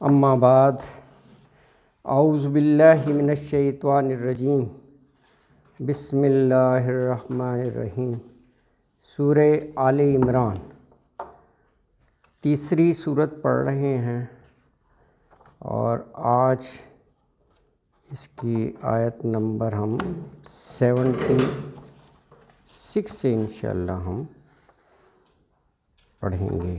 اما بعد اعوذ باللہ من الشیطان الرجیم بسم اللہ الرحمن الرحیم۔ سورہ آل عمران تیسری صورت پڑھ رہے ہیں اور آج اس کی آیت نمبر ہم 76 سے انشاءاللہ ہم پڑھیں گے۔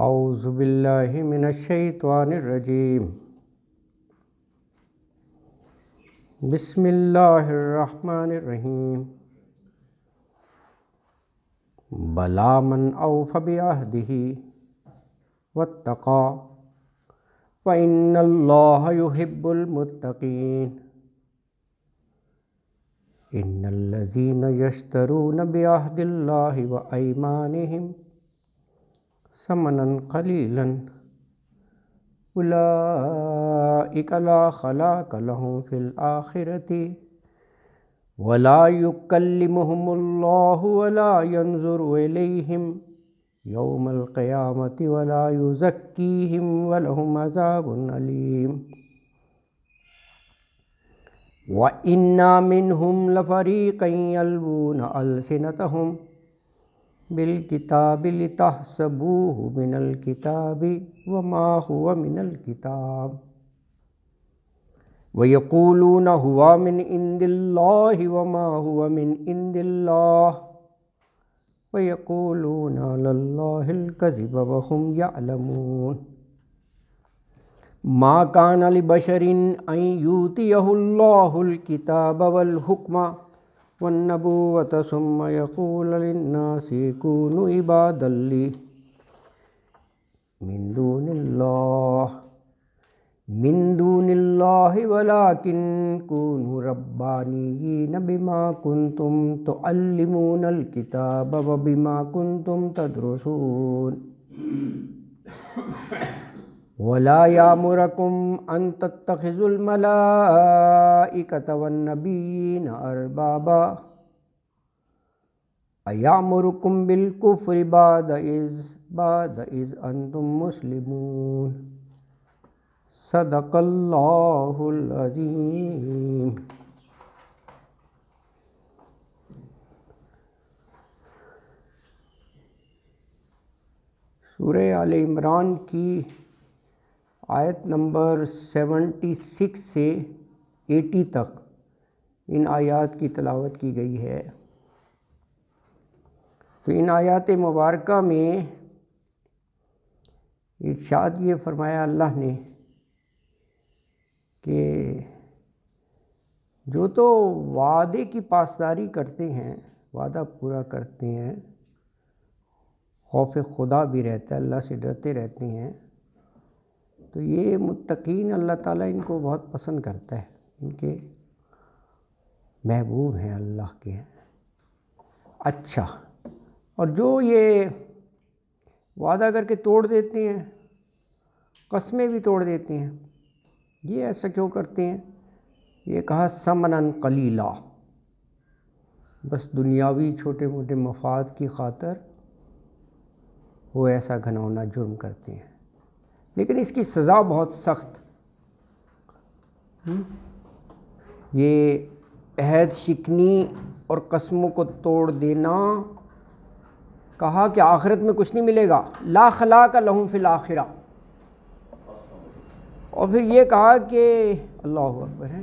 اعوذ باللہ من الشیطان الرجیم بسم اللہ الرحمن الرحیم۔ بلا من اوف بعہدہ واتقى فإن اللہ يحب المتقین۔ ان الذین یشترون بعہد اللہ وایمانہم ثمنا قلیلا اولئک لا خلاق لهم فی الآخرۃ ولا یکلمہم اللہ ولا ینظر الیہم یوم القیامۃ ولا یزکیہم ولہم عذاب علیم۔ وَإِنَّا مِنْهُمْ لَفَرِيقًا يَلْوُونَ أَلْسِنَتَهُمْ بِالْكِتَابِ لِتَحْسَبُوهُ مِنَ الْكِتَابِ وَمَا هُوَ مِنَ الْكِتَابِ وَيَقُولُونَ هُوَ مِنْ عِنْدِ اللَّهِ وَمَا هُوَ مِنْ عِنْدِ اللَّهِ وَيَقُولُونَ عَلَى اللَّهِ الْكَذِبَ وَهُمْ يَعْلَمُونَ۔ ما كان لبشر ان يؤتيه الله الكتاب والحكم والنبوة ثم يقول للناس كونوا عبادا لي من دون الله ولكن كونوا ربانيين بما كنتم تعلمون الكتاب وبما كنتم تدرسون ولا يأمركم أن تتخذوا الملائكة والنبيين أربابا أيأمركم بالكفر بعد إذ أنتم مسلمون۔ صدق اللہ العظیم۔ سورہ آل عمران کی آیت نمبر 76 سے 80 تک ان آیات کی تلاوت کی گئی ہے۔ تو ان آیات مبارکہ میں ارشاد یہ فرمایا اللہ نے کہ جو تو وعدے کی پاسداری کرتے ہیں، وعدہ پورا کرتے ہیں، خوف خدا بھی رہتا ہے، اللہ سے ڈرتے رہتے ہیں، تو یہ متقین اللہ تعالیٰ ان کو بہت پسند کرتا ہے، ان کے محبوب ہیں، اللہ کے ہیں۔ اچھا، اور جو یہ وعدہ کر کے توڑ دیتے ہیں، قسمیں بھی توڑ دیتے ہیں، یہ ایسا کیوں کرتے ہیں؟ یہ کہا ثمناً قلیلا، بس دنیاوی چھوٹے موٹے مفاد کی خاطر وہ ایسا گھناؤنا جرم کرتے ہیں، لیکن اس کی سزا بہت سخت۔ یہ عہد شکنی اور قسموں کو توڑ دینا، کہا کہ آخرت میں کچھ نہیں ملے گا، لا خلاق لہم فی الآخرہ، اور پھر یہ کہا کہ اللہ اکبر ہے،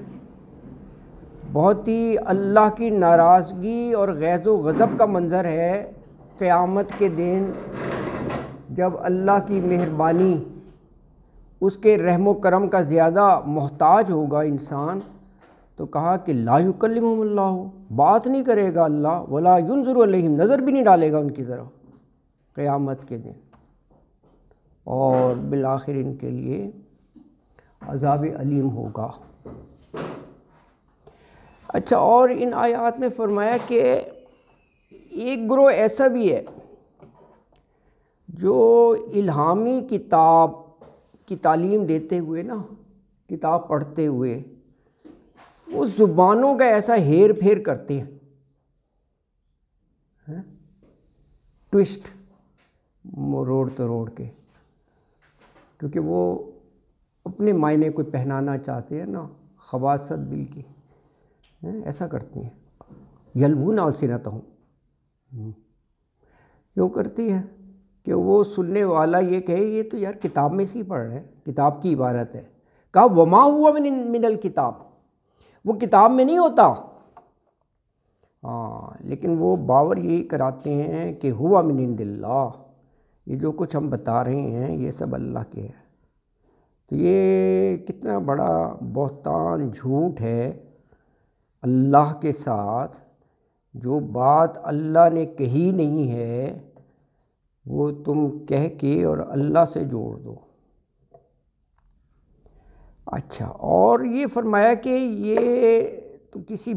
بہت ہی اللہ کی ناراضگی اور غیظ و غضب کا منظر ہے قیامت کے دن، جب اللہ کی مہربانی، اس کے رحم و کرم کا زیادہ محتاج ہوگا انسان، تو کہا کہ لا یکلمہم اللہ، بات نہیں کرے گا اللہ، ولا ینظر الیہم، نظر بھی نہیں ڈالے گا ان کی طرف قیامت کے دن، اور بالآخر ان کے لیے عذاب علیم ہوگا۔ اچھا، اور ان آیات میں فرمایا کہ ایک گروہ ایسا بھی ہے جو الہامی کتاب کی تعلیم دیتے ہوئے نا، کتاب پڑھتے ہوئے وہ زبانوں کا ایسا ہیر پھیر کرتے ہیں ٹوسٹ روڑ توڑ کے، کیونکہ وہ اپنے معنی کو پہنانا چاہتے ہیں نا، خواصت دل کی ایسا کرتی ہیں۔ یلوون السنتہم، کیوں کرتی ہیں کہ وہ سننے والا یہ کہے یہ تو یار کتاب میں سے ہی پڑھ رہے ہیں، کتاب کی عبارت ہے۔ کہا وما ہوا من الکتاب، وہ کتاب میں نہیں ہوتا، لیکن وہ باور یہی کراتے ہیں کہ ہوا من عند اللہ، یہ جو کچھ ہم بتا رہے ہیں یہ سب اللہ کے ہے۔ تو یہ کتنا بڑا بہتان جھوٹ ہے اللہ کے ساتھ، جو بات اللہ نے کہی نہیں ہے وہ تم کہہ کے اور اللہ سے جوڑ دو۔ اچھا، اور یہ فرمایا کہ یہ تو کسی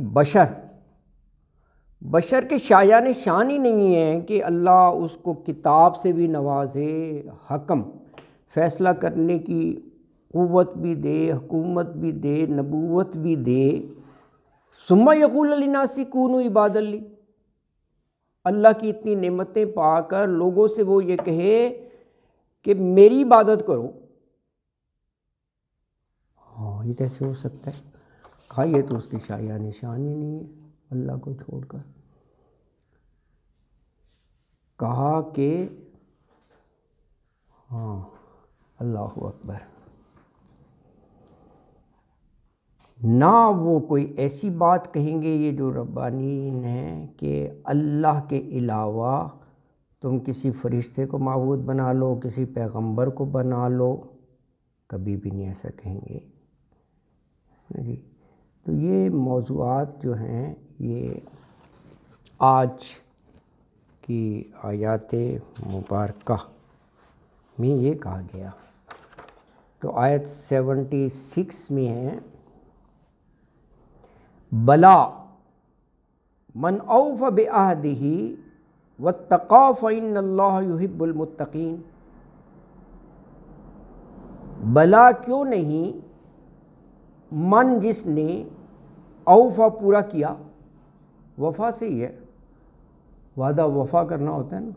بشر کے شایان شان ہی نہیں ہے کہ اللہ اس کو کتاب سے بھی نوازے، حکم فیصلہ کرنے کی قوت بھی دے، حکومت بھی دے، نبوت بھی دے، ثم یقول للناس کونوا عبادا لی، اللہ کی اتنی نعمتیں پا کر لوگوں سے وہ یہ کہے کہ میری عبادت کرو۔ یہ کیسے ہو سکتا ہے؟ کہا یہ تو اس کی شایان شان ہی نہیں ہے اللہ کو چھوڑ کر۔ کہا کہ اللہ اکبر، نہ وہ کوئی ایسی بات کہیں گے یہ جو ربانین ہیں کہ اللہ کے علاوہ تم کسی فرشتے کو معبود بنا لو، کسی پیغمبر کو بنا لو، کبھی بھی نہیں ایسا کہیں گے جی۔ تو یہ موضوعات جو ہیں یہ آج کی آیات مبارکہ میں یہ کہا گیا۔ تو آیت 76 میں ہے بلا من اوف بعہدہ واتقى فإن اللہ یحب المتقین، بلا کیوں نہیں، من جس نے، اوفا پورا کیا، وفا سے ہی ہے، وعدہ وفا کرنا ہوتا ہے نا،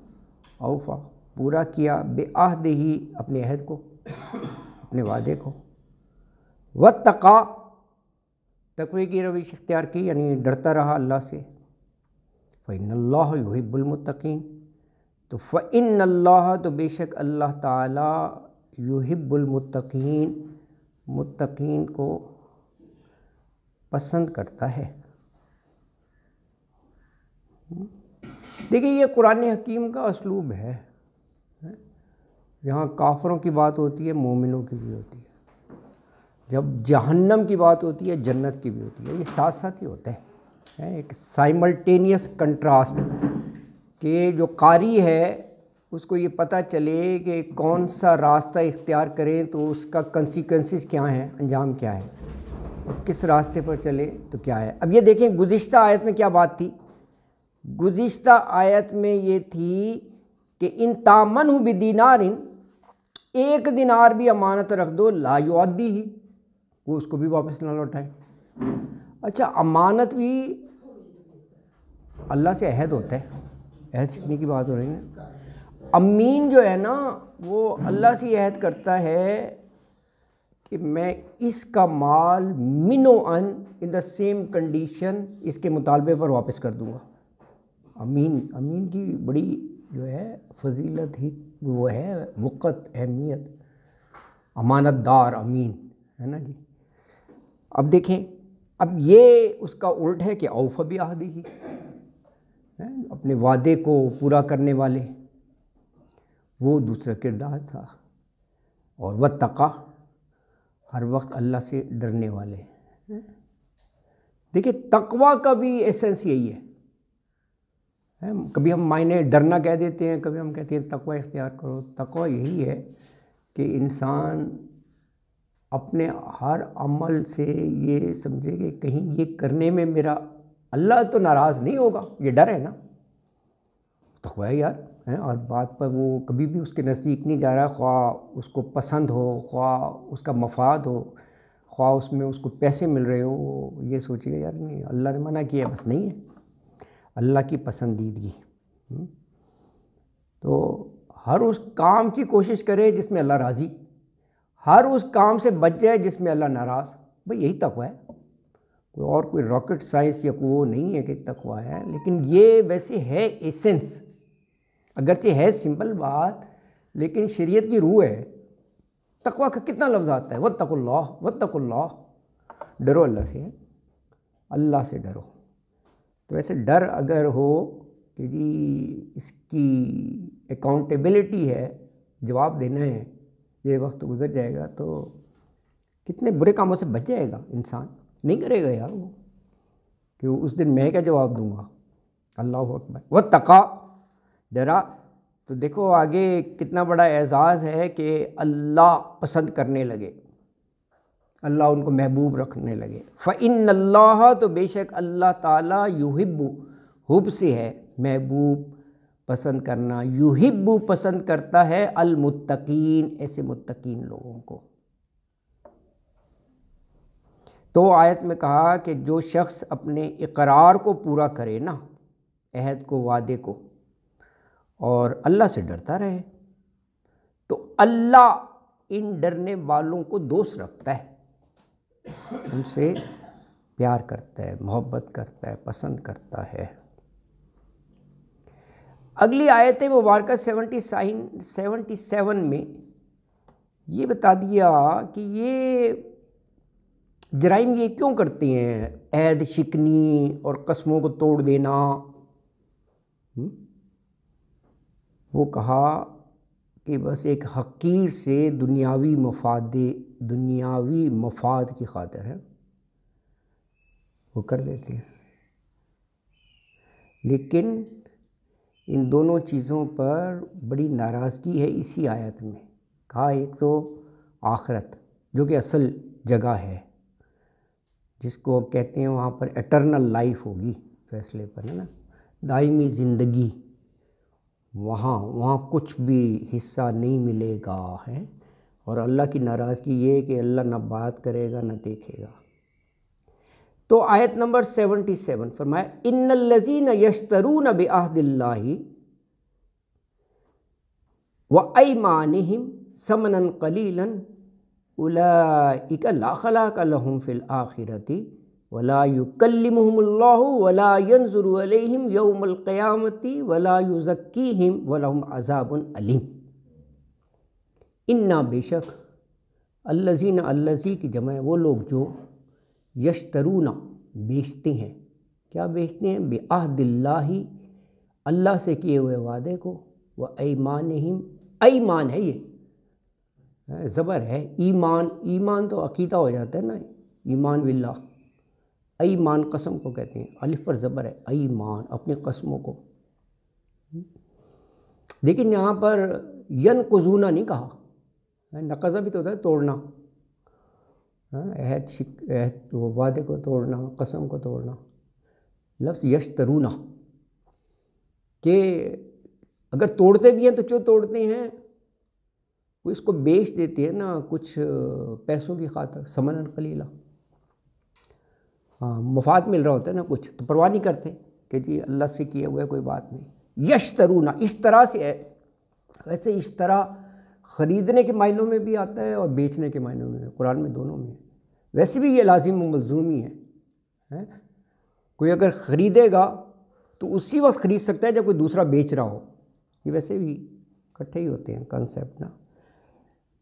اوفا پورا کیا، بعہدہ اپنے عہد کو، اپنے وعدے کو، واتقى تقوی کی روش اختیار کی یعنی ڈرتا رہا اللہ سے، فإن اللہ یحب المتقین، تو فإن اللہ تو بے شک اللہ تعالی یحب المتقین، متقین کو پسند کرتا ہے۔ دیکھیں یہ قرآن حکیم کا اسلوب ہے، جہاں کافروں کی بات ہوتی ہے مومنوں کی بھی ہوتی ہے، جب جہنم کی بات ہوتی ہے جنت کی بھی ہوتی ہے، یہ ساتھ ساتھ ہی ہوتا ہے، ایک سائملٹینیس کنٹراسٹ، کہ جو قاری ہے اس کو یہ پتہ چلے کہ کون سا راستہ اختیار کریں تو اس کا کنسیکوینسز کیا ہیں، انجام کیا ہے، اور کس راستے پر چلے تو کیا ہے۔ اب یہ دیکھیں گزشتہ آیت میں کیا بات تھی، گزشتہ آیت میں یہ تھی کہ ان تامنہ بدینار، ایک دینار بھی امانت رکھ دو، لا یؤدی ہی، وہ اس کو بھی واپس نہ لوٹائے۔ اچھا، امانت بھی اللہ سے عہد ہوتا ہے، عہد سیکھنے کی بات ہو رہی ہے۔ امین جو ہے نا وہ اللہ سے عہد کرتا ہے کہ میں اس کا مال منو ان دا سیم کنڈیشن اس کے مطالبے پر واپس کر دوں گا۔ امین کی بڑی جو ہے فضیلت ہی وہ ہے، وقت، اہمیت، امانت دار امین ہے نا جی۔ اب دیکھیں، اب یہ اس کا الٹ ہے کہ اوف بعہدہ، اپنے وعدے کو پورا کرنے والے، وہ دوسرا کردار تھا، اور واتقى ہر وقت اللہ سے ڈرنے والے۔ دیکھیں تقوی کا بھی ایسنس یہی ہے، کبھی ہم معنی ڈرنا کہہ دیتے ہیں، کبھی ہم کہتے ہیں تقوی اختیار کرو۔ تقوی یہی ہے کہ انسان اپنے ہر عمل سے یہ سمجھے کہ کہیں یہ کرنے میں میرا اللہ تو ناراض نہیں ہوگا، یہ ڈر ہے نا، تقوی ہے یار، اور بات پر وہ کبھی بھی اس کے نزدیک نہیں جا رہا، خواہ اس کو پسند ہو، خواہ اس کا مفاد ہو، خواہ اس میں اس کو پیسے مل رہے ہو، یہ سوچے گا یار نہیں اللہ نے منع کیا، بس نہیں ہے، اللہ کی پسندیدگی۔ تو ہر اس کام کی کوشش کرے جس میں اللہ راضی، ہر اس کام سے بچ جائے جس میں اللہ ناراض. بھئی یہی تقویٰ ہے، کوئی راکٹ سائنس یا وہ نہیں ہے کہ تقویٰ ہے، لیکن یہ ویسے ہے ایسنس، اگرچہ ہے سمپل بات لیکن شریعت کی روح ہے. تقویٰ کا کتنا لفظ آتا ہے، واتقوا اللہ واتقوا اللہ، ڈرو اللہ سے، اللہ سے ڈرو. تو ایسے ڈر اگر ہو کہ جی اس کی اکاؤنٹیبلٹی ہے، جواب دینا ہے، یہ وقت گزر جائے گا تو کتنے برے کاموں سے بچ جائے گا انسان. نہیں کرے گا یار وہ کہ اس دن میں کیا جواب دوں گا. اللہ اکبر. واتقا، ڈرا. تو دیکھو آگے کتنا بڑا اعزاز ہے کہ اللہ پسند کرنے لگے، اللہ ان کو محبوب رکھنے لگے. فإن اللہ، تو بے شک اللہ تعالیٰ، یحب، حب سے ہے محبوب پسند کرنا، یحب پسند کرتا ہے المتقین، ایسے متقین لوگوں کو. تو آیت میں کہا کہ جو شخص اپنے اقرار کو پورا کرے نا، عہد کو، وعدے کو، اور اللہ سے ڈرتا رہے، تو اللہ ان ڈرنے والوں کو دوست رکھتا ہے، ان سے پیار کرتا ہے، محبت کرتا ہے، پسند کرتا ہے. اگلی آیت مبارکہ 77 میں یہ بتا دیا کہ یہ جرائم یہ کیوں کرتے ہیں، عہد شکنی اور قسموں کو توڑ دینا. وہ کہا کہ بس ایک حقیر سے دنیاوی مفاد کی خاطر ہے وہ کر دیتے ہیں. لیکن ان دونوں چیزوں پر بڑی ناراضگی ہے اسی آیت میں. کہا ایک تو آخرت جو کہ اصل جگہ ہے، جس کو کہتے ہیں وہاں پر ایٹرنل لائف ہوگی، فیصلے پر ہے نا، دائمی زندگی، وہاں کچھ بھی حصہ نہیں ملے گا ہے. اور اللہ کی ناراضگی یہ ہے کہ اللہ نہ بات کرے گا نہ دیکھے گا. تو آیت نمبر 77 فرمایا ان الذین یشترون بعہد اللہ وایمانہم ثمنا قلیلا اولئک لا خلاق لهم فی الآخرۃ ولا یکلمہم اللہ ولا ینظر الیہم یوم القیامۃ ولا یزکیہم ولہم عذاب علیم. انا، بے شک، الذین، الذی کی جمع ہے وہ لوگ جو یشترون بیچتے ہیں. کیا بیچتے ہیں؟ بعہد اللہ، اللہ سے کیے ہوئے وعدے کو، و ایمانہم، ایمان ہے یہ زبر ہے، ایمان تو عقیدہ ہو جاتا ہے نا، ایمان باللہ. ایمان قسم کو کہتے ہیں، الف پر زبر ہے، ایمان، اپنی قسموں کو. لیکن یہاں پر ینقضون نہیں کہا، نقضہ بھی تو ہوتا ہے توڑنا، عہد وعدے کو توڑنا، قسم کو توڑنا. لفظ یشترون کہ اگر توڑتے بھی ہیں تو کیوں توڑتے ہیں؟ وہ اس کو بیچ دیتے ہیں نا کچھ پیسوں کی خاطر، ثمنا قلیلا. مفاد مل رہا ہوتا ہے نا کچھ، تو پرواہ نہیں کرتے کہ جی اللہ سے کیے ہوئے کوئی بات نہیں. یشترون اشترا سے ہے، ویسے اشترا خریدنے کے معنوں میں بھی آتا ہے اور بیچنے کے معنوں میں، قرآن میں دونوں میں. ویسے بھی یہ لازم و ملزوم ہی ہے. کوئی اگر خریدے گا تو اسی وقت خرید سکتا ہے جب کوئی دوسرا بیچ رہا ہو. یہ ویسے بھی اکٹھے ہی ہوتے ہیں کنسیپٹ نا.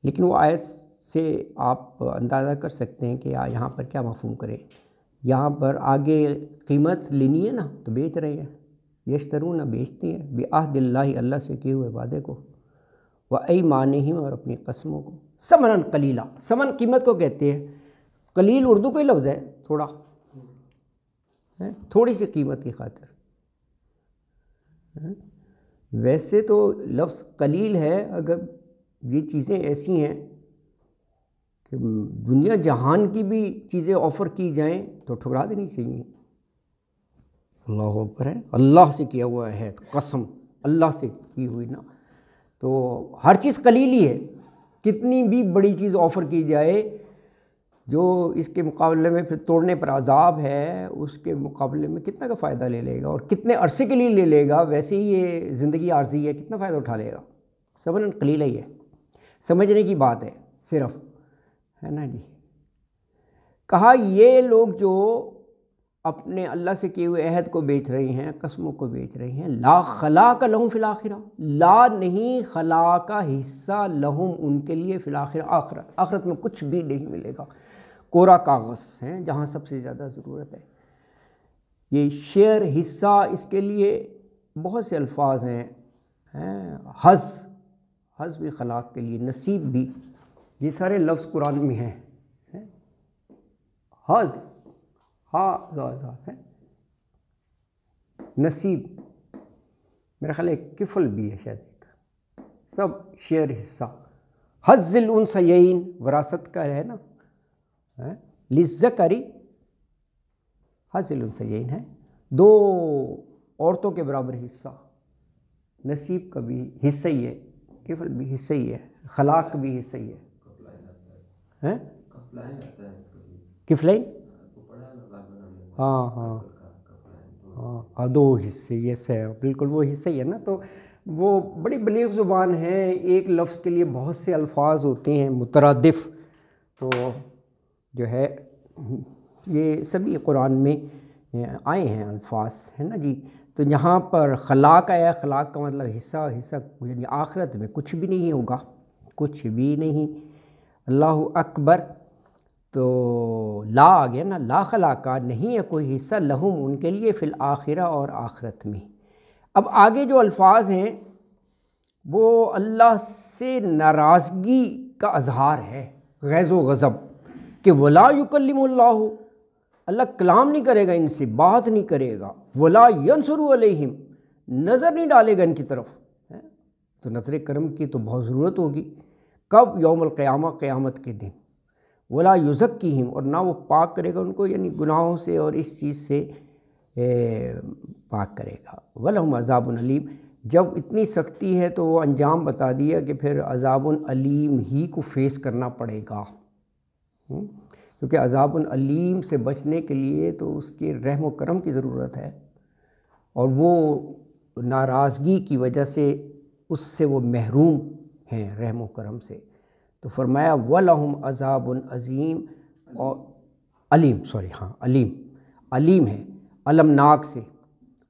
لیکن وہ آیت سے آپ اندازہ کر سکتے ہیں کہ یہاں پر کیا مفہوم کرے. یہاں پر آگے قیمت لینی ہے نا تو بیچ رہے ہیں. یشترون بیچتے ہیں، بعہد اللہ، اللہ سے کیے ہوئے وعدے کو، و ایمانہم، اور اپنی قسموں کو. ثمنا قلیلا، ثمن قیمت کو کہتے ہیں. قلیل اردو کوئی لفظ ہے، تھوڑی سی قیمت کی خاطر. ویسے تو لفظ قلیل ہے اگر یہ چیزیں ایسی ہیں کہ دنیا جہان کی بھی چیزیں آفر کی جائیں تو ٹھکرا دینی چاہیے. اللہ اکبر ہے. اللہ سے کیا ہوا ہے قسم، اللہ سے کی ہوئی نا، تو ہر چیز قلیل ہی ہے. کتنی بھی بڑی چیز آفر کی جائے جو اس کے مقابلے میں پھر توڑنے پر عذاب ہے، اس کے مقابلے میں کتنا کا فائدہ لے لے گا، اور کتنے عرصے کے لیے لے لے گا. ویسے ہی یہ زندگی عارضی ہے، کتنا فائدہ اٹھا لے گا. ثمن قلیل ہی ہے، سمجھنے کی بات ہے صرف، ہے نا جی. کہا یہ لوگ جو اپنے اللہ سے کیے ہوئے عہد کو بیچ رہے ہیں، قسموں کو بیچ رہے ہیں، لا خلاق لہم فی الآخرہ، لا نہیں خلاق کا حصہ لہم ان کے لیے فی الآخرہ، آخرت میں کچھ بھی نہیں ملے گا. کورا کاغذ ہے جہاں سب سے زیادہ ضرورت ہے. یہ شیئر، حصہ، اس کے لیے بہت سے الفاظ ہیں. حظ بھی خلاق کے لیے، نصیب بھی، یہ سارے لفظ قرآن میں ہیں. حظ، ہے نصیب، میرا خیال ہے کفل بھی ہے شاید، سب شیئر، حصہ. حظ الانثیین وراثت کا ہے نا، للذکر حظ الانثیین ہے، دو عورتوں کے برابر حصہ. نصیب کا بھی حصہ ہی ہے، کفل بھی حصہ ہی ہے، خلاق بھی حصہ ہی ہے. کفلین، ہاں، دو حصے، یس ہے، بالکل وہ حصہ ہی ہے نا. تو وہ بڑی بلیغ زبان ہے، ایک لفظ کے لیے بہت سے الفاظ ہوتے ہیں مترادف. تو جو ہے یہ سبھی قرآن میں آئے ہیں الفاظ، ہے نا جی. تو یہاں پر خلاق آیا، خلاق کا مطلب حصہ یعنی آخرت میں کچھ بھی نہیں ہوگا، کچھ بھی نہیں. اللہ اکبر. تو لا آ گیا نا، لا خلاقہ، نہیں ہے کوئی حصہ لہم ان کے لیے فی الآخرہ، اور آخرت میں. اب آگے جو الفاظ ہیں وہ اللہ سے ناراضگی کا اظہار ہے، غیظ و غضب، کہ ولا یکلم اللہ، اللہ کلام نہیں کرے گا ان سے، بات نہیں کرے گا. ولا ینصر علیہم، نظر نہیں ڈالے گا ان کی طرف. تو نظر کرم کی تو بہت ضرورت ہوگی. کب؟ یوم القیامہ، قیامت کے دن. ولا یزکیہم، اور نہ وہ پاک کرے گا ان کو، یعنی گناہوں سے اور اس چیز سے پاک کرے گا. ولہم عذاب علیم، جب اتنی سختی ہے تو وہ انجام بتا دیا کہ پھر عذاب علیم ہی کو فیس کرنا پڑے گا. کیونکہ عذاب علیم سے بچنے کے لیے تو اس کے رحم و کرم کی ضرورت ہے، اور وہ ناراضگی کی وجہ سے اس سے وہ محروم ہیں رحم و کرم سے. تو فرمایا وَلَهُمْ عَذَابٌ عَظِيمٌ، اور علیم ہے، المناک سے،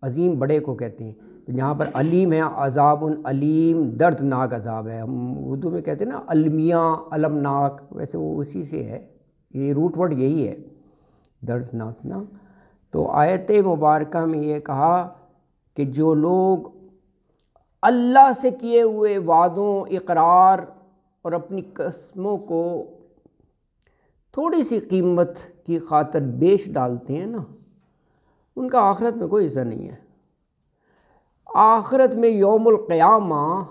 عظیم بڑے کو کہتے ہیں. تو یہاں پر علیم ہے، عذاب علیم، دردناک عذاب ہے. ہم اردو میں کہتے ہیں نا المیاں، المناک، ویسے وہ اسی سے ہے، یہ روٹ ورڈ یہی ہے، دردناک نا. تو آیت مبارکہ میں یہ کہا کہ جو لوگ اللہ سے کیے ہوئے وعدوں، اقرار اور اپنی قسموں کو تھوڑی سی قیمت کی خاطر بیچ ڈالتے ہیں نا، ان کا آخرت میں کوئی حصہ نہیں ہے. آخرت میں یوم القیامہ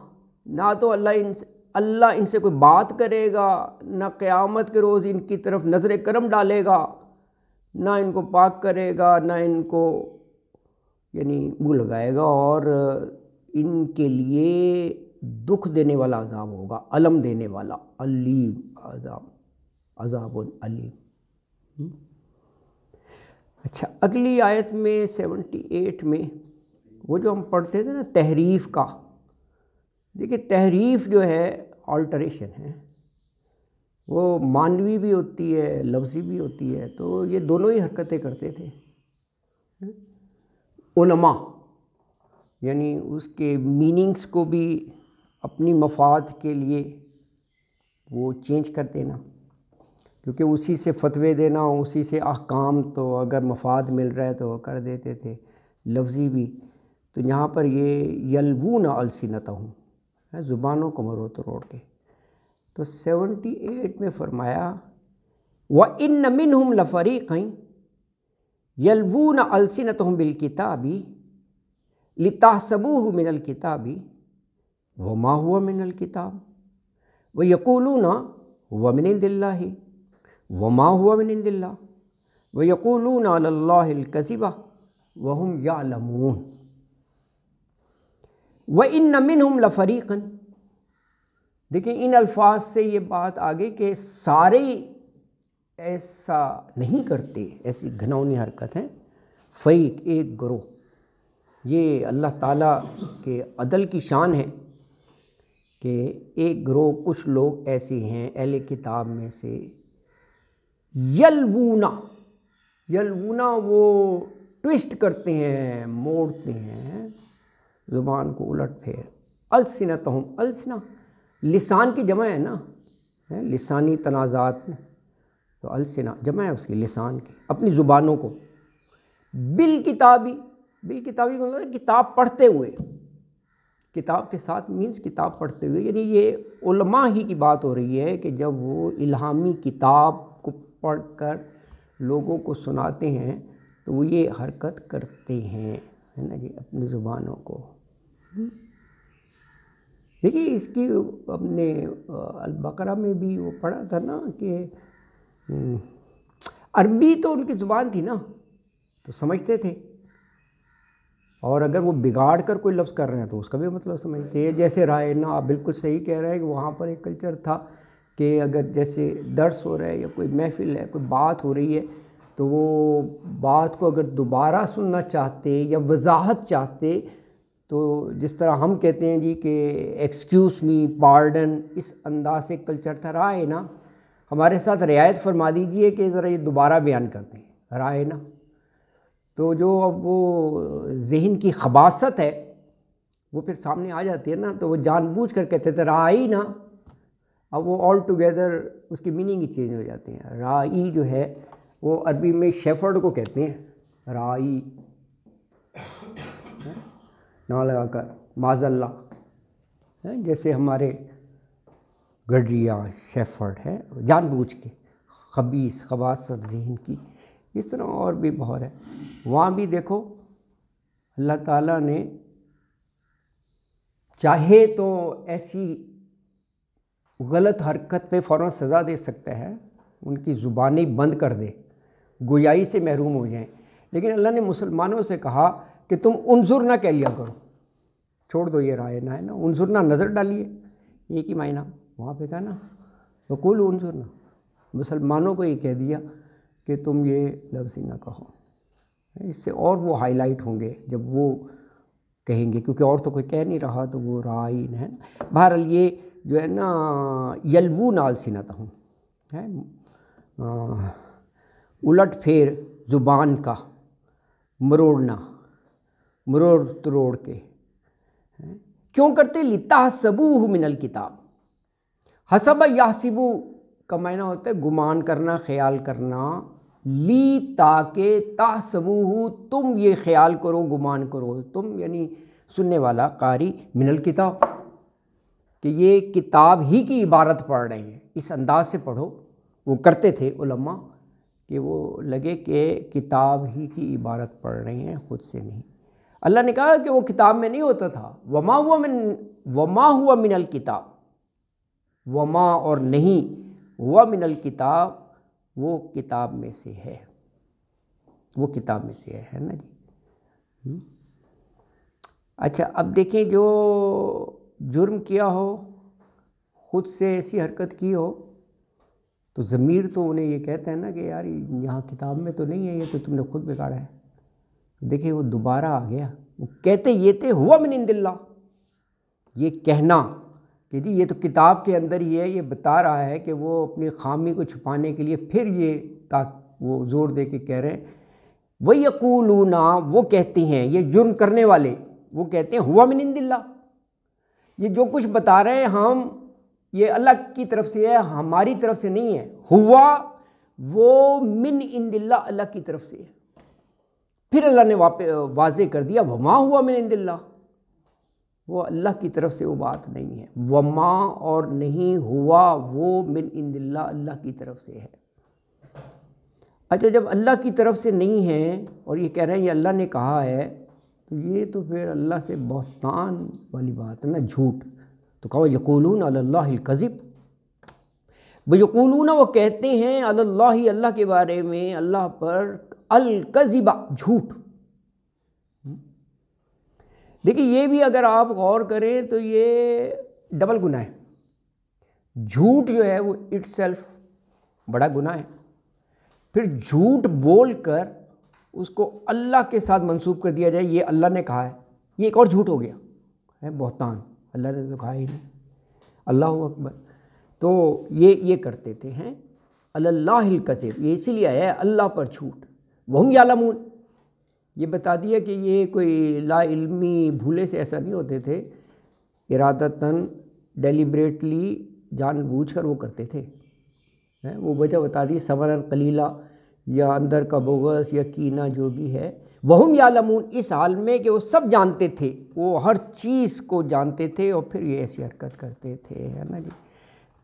نہ تو اللہ ان سے کوئی بات کرے گا، نہ قیامت کے روز ان کی طرف نظر کرم ڈالے گا، نہ ان کو پاک کرے گا، نہ ان کو یعنی منہ لگائے گا، اور ان کے لیے دکھ دینے والا عذاب ہوگا، الم دینے والا، علیم عذاب علیم. اچھا، اگلی آیت میں 78 میں وہ جو ہم پڑھتے تھے نا تحریف کا، دیکھیں تحریف جو ہے آلٹریشن ہے، وہ معنوی بھی ہوتی ہے، لفظی بھی ہوتی ہے. تو یہ دونوں ہی حرکتیں کرتے تھے علماء، یعنی اس کے میننگز کو بھی اپنی مفاد کے لیے وہ چینج کر دینا، کیونکہ اسی سے فتوے دینا، اسی سے احکام، تو اگر مفاد مل رہا ہے تو وہ کر دیتے تھے، لفظی بھی. تو یہاں پر یہ یلوون السنتہم، زبانوں کو مروڑ توڑ کے. تو 78 میں فرمایا وَإِنَّ مِنْهُمْ لَفَرِيقًا يَلْوُونَ أَلْسِنَتَهُمْ بِالْكِتَابِ لِتَحْسَبُوهُ مِنَ الْكِتَابِ وَمَا هُوَ مِنَ الْكِتَابِ وَيَقُولُونَ هُوَ مِنْ عِنْدِ اللَّهِ وَمَا هُوَ مِنْ عِنْدِ اللَّهِ وَيَقُولُونَ عَلَى اللَّهِ الْكَذِبَ وَهُمْ يَعْلَمُونَ. وَإِنَّ مِنْهُمْ لَفَرِيقًا، دیکھیں ان الفاظ سے یہ بات آگئی کہ سارے ایسا نہیں کرتے، ایسی گھناؤنی حرکت ہے۔ فریق ایک گروہ، یہ اللہ تعالیٰ کے عدل کی شان ہے کہ ایک گروہ کچھ لوگ ایسے ہیں اہل کتاب میں سے، یلونا وہ ٹویسٹ کرتے ہیں، موڑتے ہیں زبان کو الٹ پھیر، السنتہم، السنہ لسان کی جمع ہے نا، لسانی تنازعات میں، تو السنہ جمع ہے اس کی، لسان کی، اپنی زبانوں کو، بالکتابی کو مطلب ہے کتاب پڑھتے ہوئے، کتاب کے ساتھ مینس کتاب پڑھتے ہوئے، یعنی یہ علماء ہی کی بات ہو رہی ہے کہ جب وہ الہامی کتاب کو پڑھ کر لوگوں کو سناتے ہیں تو وہ یہ حرکت کرتے ہیں، ہے نا جی، اپنی زبانوں کو۔ دیکھیے اس کی ہم نے البقرہ میں بھی وہ پڑھا تھا نا کہ عربی تو ان کی زبان تھی نا، تو سمجھتے تھے، اور اگر وہ بگاڑ کر کوئی لفظ کر رہے ہیں تو اس کا بھی مطلب سمجھتے ہیں۔ جیسے رائنا، آپ بالکل صحیح کہہ رہے ہیں کہ وہاں پر ایک کلچر تھا کہ اگر جیسے درس ہو رہا ہے یا کوئی محفل ہے، کوئی بات ہو رہی ہے، تو وہ بات کو اگر دوبارہ سننا چاہتے یا وضاحت چاہتے تو جس طرح ہم کہتے ہیں جی کہ ایکسکیوز می، پارڈن، اس انداز سے کلچر تھا، رائنا، ہمارے ساتھ رعایت فرما دیجئے کہ ذرا یہ دوبارہ بیان کرتے ہیں، رائنا۔ تو جو اب وہ ذہن کی خباثت ہے وہ پھر سامنے آ جاتی ہے نا، تو وہ جان بوجھ کر کہتے تھے رائی نا، اب وہ آل ٹوگیدر اس کی میننگ ہی چینج ہو جاتی ہیں۔ رائی جو ہے وہ عربی میں شیفرڈ کو کہتے ہیں، رائی نہ لگا کر معاذ اللہ، جیسے ہمارے گڈریا شیفرڈ ہے، جان بوجھ کے خبیث خباثت ذہن کی، اس طرح اور بھی بہت ہے۔ وہاں بھی دیکھو اللہ تعالیٰ نے چاہے تو ایسی غلط حرکت پہ فوراً سزا دے سکتا ہے، ان کی زبانیں بند کر دے، گویائی سے محروم ہو جائیں، لیکن اللہ نے مسلمانوں سے کہا کہ تم انظر نہ کہہ لیا کرو، چھوڑ دو یہ رائے نہ، ہے نا، انظر نہ، نظر ڈالیے، ایک ہی معنی وہاں پہ کہا نا، وقولوا انظرنا، مسلمانوں کو یہ کہہ دیا کہ تم یہ لفظ نہ کہو۔ اس سے اور وہ ہائی لائٹ ہوں گے جب وہ کہیں گے، کیونکہ اور تو کوئی کہہ نہیں رہا، تو وہ رائن ہے نا۔ بہرحال یہ جو ہے نا یلوون السنتہم ہے، الٹ پھیر زبان کا، مروڑنا، مروڑ تروڑ کے، کیوں کرتے؟ لتحسبوہ من الکتاب، حسب یحسبو کا معنی ہوتا ہے گمان کرنا، خیال کرنا، لی تاکہ تحسبوہ تم یہ خیال کرو، گمان کرو، تم یعنی سننے والا، قاری، من الکتاب، کہ یہ کتاب ہی کی عبارت پڑھ رہے ہیں، اس انداز سے پڑھو۔ وہ کرتے تھے علماء کہ وہ لگے کہ کتاب ہی کی عبارت پڑھ رہے ہیں، خود سے نہیں۔ اللہ نے کہا کہ وہ کتاب میں نہیں ہوتا تھا، وما ہوا من الکتاب، وما اور نہیں، ہوا من الکتاب، وہ کتاب میں سے ہے، وہ کتاب میں سے ہے نا جی۔ اچھا اب دیکھیں، جو جرم کیا ہو، خود سے ایسی حرکت کی ہو، تو ضمیر تو انہیں یہ کہتا ہے نا کہ یار یہاں کتاب میں تو نہیں ہے، یہ تو تم نے خود بگاڑا ہے۔ دیکھیں وہ دوبارہ آ گیا، وہ کہتے یہ تھے ہوا من عند اللہ، یہ کہنا کہ جی یہ تو کتاب کے اندر ہی ہے، یہ بتا رہا ہے کہ وہ اپنی خامی کو چھپانے کے لیے پھر یہ وہ زور دے کے کہہ رہے ہیں۔ وَيَقُولُونَ، وہ کہتے ہیں، یہ جرم کرنے والے وہ کہتے ہیں ہوا من عند اللہ، یہ جو کچھ بتا رہے ہیں ہم، یہ اللہ کی طرف سے ہے، ہماری طرف سے نہیں ہے۔ ہوا وہ من عند اللہ، اللہ کی طرف سے ہے۔ پھر اللہ نے واضح کر دیا وما ہوا من عند اللہ، وہ اللہ کی طرف سے وہ بات نہیں ہے، وما اور نہیں، ہوا وہ من عند اللہ، اللہ کی طرف سے ہے۔ اچھا جب اللہ کی طرف سے نہیں ہے اور یہ کہہ رہے ہیں یہ اللہ نے کہا ہے، تو یہ تو پھر اللہ سے بہتان والی بات ہے نا، جھوٹ۔ تو کہا یقولون علی اللہ الکذب، یقولون وہ کہتے ہیں علی اللہ، اللہ کے بارے میں، اللہ پر، الکذب جھوٹ۔ دیکھیں یہ بھی اگر آپ غور کریں تو یہ ڈبل گناہ ہے۔ جھوٹ جو ہے وہ اٹ سیلف بڑا گناہ ہے، پھر جھوٹ بول کر اس کو اللہ کے ساتھ منسوب کر دیا جائے یہ اللہ نے کہا ہے، یہ ایک اور جھوٹ ہو گیا ہے، بہتان، اللہ نے تو کہا ہی نہیں، اللہ اکبر۔ تو یہ کرتے تھے ہیں اللہ الکذب، یہ اسی لیے آیا ہے اللہ پر جھوٹ، وہم یعلمون، یہ بتا دیا کہ یہ کوئی لا علمی بھولے سے ایسا نہیں ہوتے تھے، ارادتاً ڈیلیبریٹلی جان بوجھ کر وہ کرتے تھے، وہ وجہ بتا دی، ثمراً قلیلہ یا اندر کا بغض یا کینہ جو بھی ہے، وہم یعلمون، اس حال میں کہ وہ سب جانتے تھے، وہ ہر چیز کو جانتے تھے اور پھر یہ ایسی حرکت کرتے تھے، ہے نا جی۔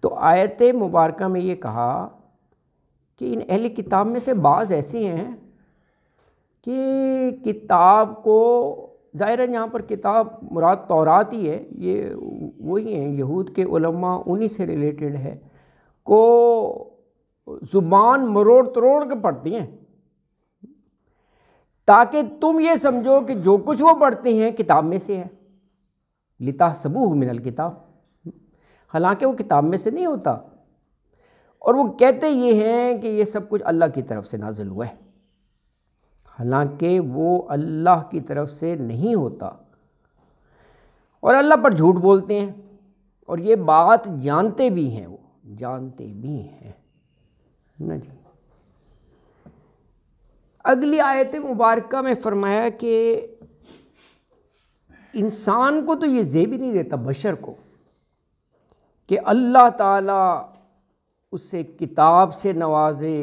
تو آیت مبارکہ میں یہ کہا کہ ان اہل کتاب میں سے بعض ایسے ہیں کہ کتاب کو، ظاہر ہے یہاں پر کتاب مراد تورات ہی ہے، یہ وہی ہیں یہود کے علماء، انہی سے ریلیٹڈ ہے، کو زبان مروڑ تروڑ کے پڑھتی ہیں تاکہ تم یہ سمجھو کہ جو کچھ وہ پڑھتے ہیں کتاب میں سے ہے، لِتَحْسَبُوهُ مِنَ الْكِتَابِ، حالانکہ وہ کتاب میں سے نہیں ہوتا، اور وہ کہتے یہ ہیں کہ یہ سب کچھ اللہ کی طرف سے نازل ہوا ہے، حالانکہ وہ اللہ کی طرف سے نہیں ہوتا، اور اللہ پر جھوٹ بولتے ہیں، اور یہ بات جانتے بھی ہیں، وہ جانتے بھی ہیں نا جی۔ اگلی آیت مبارکہ میں فرمایا کہ انسان کو تو یہ زیب ہی نہیں دیتا، بشر کو، کہ اللہ تعالیٰ اسے کتاب سے نوازے،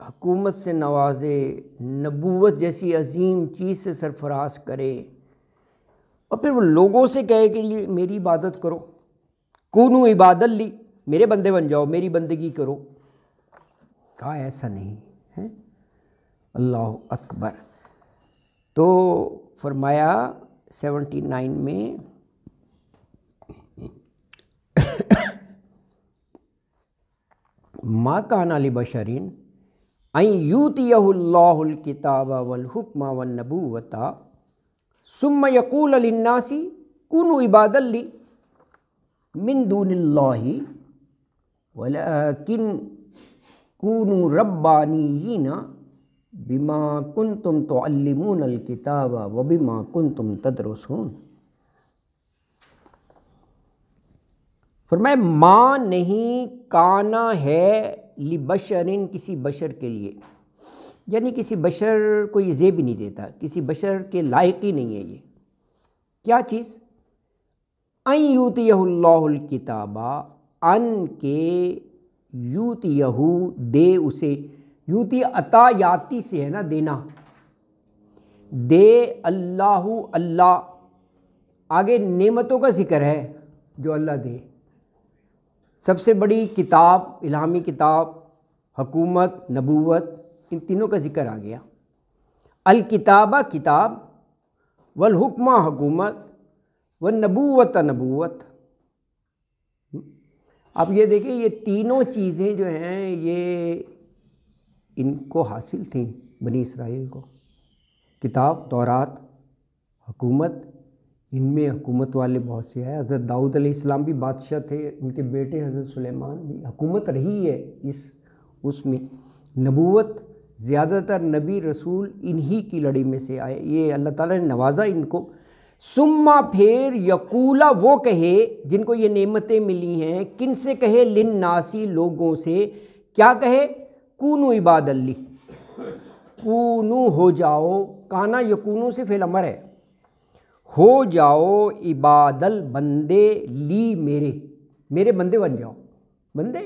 حکومت سے نوازے، نبوت جیسی عظیم چیز سے سرفراز کرے، اور پھر وہ لوگوں سے کہے کہ میری عبادت کرو، کونو عباد لی، میرے بندے بن جاؤ، میری بندگی کرو، کہا ایسا نہیں ہے، اللہ اکبر۔ تو فرمایا 79 میں ما کان لبشر ان یؤتیہ اللہ الکتاب والحکم والنبوۃ ثم یقول للناس کونوا عبادا لی من دون اللہ ولکن کونوا ربانیین بما کنتم تعلمون الکتاب وبما کنتم تدرسون۔ فرمایا ماں نہیں، کانا ہے، لبشرن کسی بشر کے لیے، یعنی کسی بشر کو یہ زیب ہی نہیں دیتا، کسی بشر کے لائق ہی نہیں ہے یہ، کیا چیز؟ ان یؤتیہ اللہ الکتاب، ان کے یؤتیہ دے اسے، یؤتی عطا یاتی سے ہے نا، دینا، دے اللہ، اللہ آگے نعمتوں کا ذکر ہے جو اللہ دے، سب سے بڑی کتاب، الہامی کتاب، حکومت، نبوت، ان تینوں کا ذکر آ گیا، الکتابہ کتاب، والحکمہ حکومت، والنبوت نبوت۔ اب یہ دیکھیں یہ تینوں چیزیں جو ہیں یہ ان کو حاصل تھیں بنی اسرائیل کو، کتاب، تورات، حکومت، ان میں حکومت والے بہت سے آئے، حضرت داؤد علیہ السلام بھی بادشاہ تھے، ان کے بیٹے حضرت سلیمان بھی، حکومت رہی ہے اس میں، نبوت، زیادہ تر نبی رسول انہی کی لڑی میں سے آئے، یہ اللہ تعالیٰ نے نوازا ان کو۔ ثم پھر یقولا وہ کہے جن کو یہ نعمتیں ملی ہیں، کن سے کہے؟ للناسی لوگوں سے، کیا کہے؟ کونو عباد لی، کونو ہو جاؤ، کانا یکونو سے فعل امر ہے، ہو جاؤ عباد البندے لی، میرے بندے بن جاؤ، بندے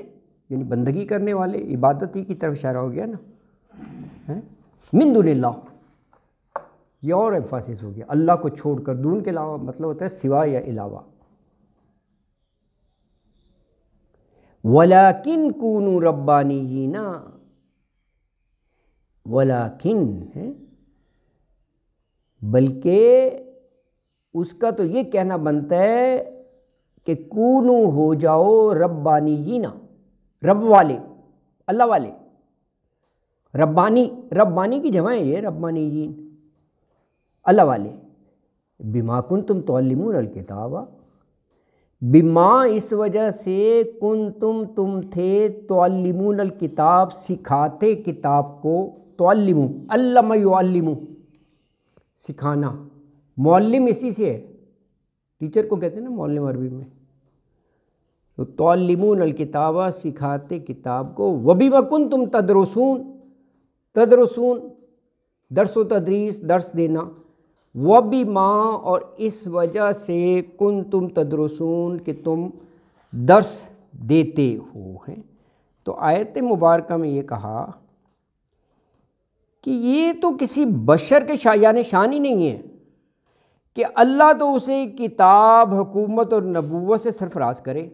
یعنی بندگی کرنے والے، عبادت ہی کی طرف اشارہ ہو گیا نا، من دون اللہ، یہ اور ایمفاسس ہو گیا، اللہ کو چھوڑ کر، دون کے علاوہ مطلب ہوتا ہے سوا یا علاوہ، ولیکن کونوا ربانیین، ولیکن ہے، بلکہ اس کا تو یہ کہنا بنتا ہے کہ کونو ہو جاؤ ربانیین، رب والے، اللہ والے، ربانی کی جمع ہے یہ، ربانیین، اللہ والے، بما کنتم تعلمون الکتاب، بما اس وجہ سے تم تھے تعلمون الکتاب سکھاتے کتاب کو، تعلمون علم یعلم سکھانا، معلم اسی سے ہے، ٹیچر کو کہتے ہیں نا معلم عربی میں، تو تعلمون الکتاب سکھاتے کتاب کو، وبما کنتم تدرسون درس و تدریس درس دینا، وبما اور اس وجہ سے کنتم تدرسون کہ تم درس دیتے ہو ہیں۔ تو آیت مبارکہ میں یہ کہا کہ یہ تو کسی بشر کے شایان شان ہی نہیں ہے کہ اللہ تو اسے کتاب، حکومت اور نبوت سے سرفراز کرے،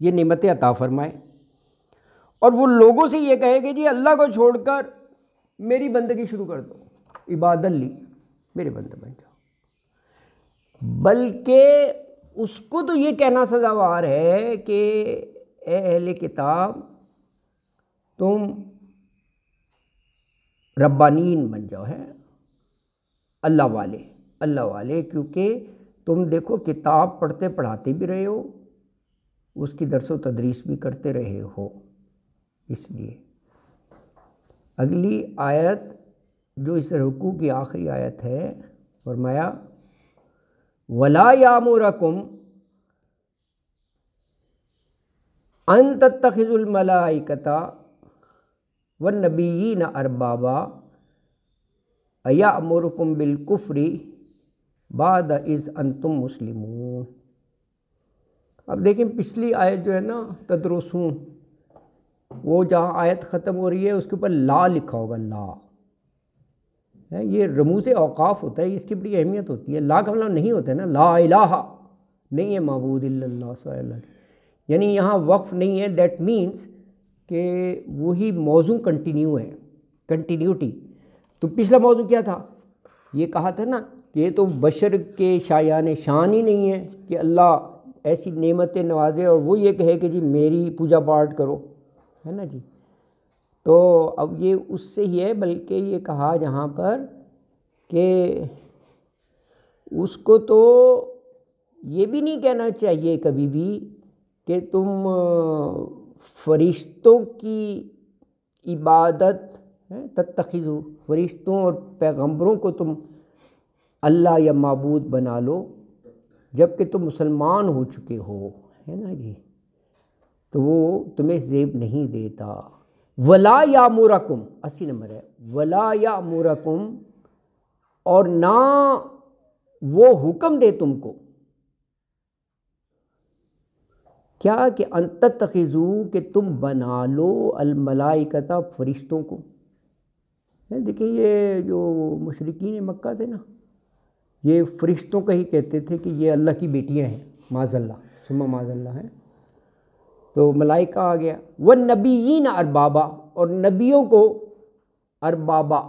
یہ نعمتیں عطا فرمائے، اور وہ لوگوں سے یہ کہے کہ جی اللہ کو چھوڑ کر میری بندگی شروع کر دو، عبادت لی میرے بندے بن جاؤ، بلکہ اس کو تو یہ کہنا سزاوار ہے کہ اے اہل کتاب تم ربانین بن جاؤ، ہے اللہ والے، کیونکہ تم دیکھو کتاب پڑھتے پڑھاتے بھی رہے ہو، اس کی درس و تدریس بھی کرتے رہے ہو، اس لیے اگلی آیت جو اس رکوع کی آخری آیت ہے، فرمایا وَلَا يَأْمُرَكُمْ أَن تَتَّخِذُوا الْمَلَائِكَةَ وَالنَّبِيِّينَ أَرْبَابًا أَيَأْمُرُكُمْ بِالْكُفْرِ بَعْدَ إِذْ أَنْتُمْ مُسْلِمُونَ۔ اب دیکھیں پچھلی آیت جو ہے نا تدرسون، وہ جہاں آیت ختم ہو رہی ہے اس کے اوپر لا لکھا ہوگا، لا ہے، یہ رموز اوقاف ہوتا ہے، اس کی بڑی اہمیت ہوتی ہے۔ لا کا مطلب نہیں ہوتا ہے نا، لا الہ نہیں ہے معبود الا اللہ سوائے اللہ کے، یعنی یہاں وقف نہیں ہے، دیٹ مینس کہ وہی موضوع کنٹینیو ہے، کنٹینیوٹی۔ تو پچھلا موضوع کیا تھا؟ یہ کہا تھا نا کہ یہ تو بشر کے شایان شان ہی نہیں ہے کہ اللہ ایسی نعمتیں نوازے اور وہ یہ کہے کہ جی میری پوجا پاٹ کرو، ہے نا جی۔ تو اب یہ اس سے ہی ہے، بلکہ یہ کہا جہاں پر کہ اس کو تو یہ بھی نہیں کہنا چاہیے کبھی بھی کہ تم فرشتوں کی عبادت تتخذو، فرشتوں اور پیغمبروں کو تم اللہ یا معبود بنا لو جب کہ تم مسلمان ہو چکے ہو، ہے نا جی، تو وہ تمہیں زیب نہیں دیتا۔ ولا یامرکم 80 نمبر ہے، ولا یامرکم، اور نہ وہ حکم دے تم کو کیا کہ ان تتخذو کہ تم بنا لو الملائکۃ فرشتوں کو۔ دیکھیں یہ جو مشرکین مکہ تھے نا، یہ فرشتوں کا ہی کہتے تھے کہ یہ اللہ کی بیٹیاں ہیں، معاذ اللہ ثم معاذ اللہ ہے۔ تو ملائکہ آ گیا، والنبیین اربابا، اور نبیوں کو اربابا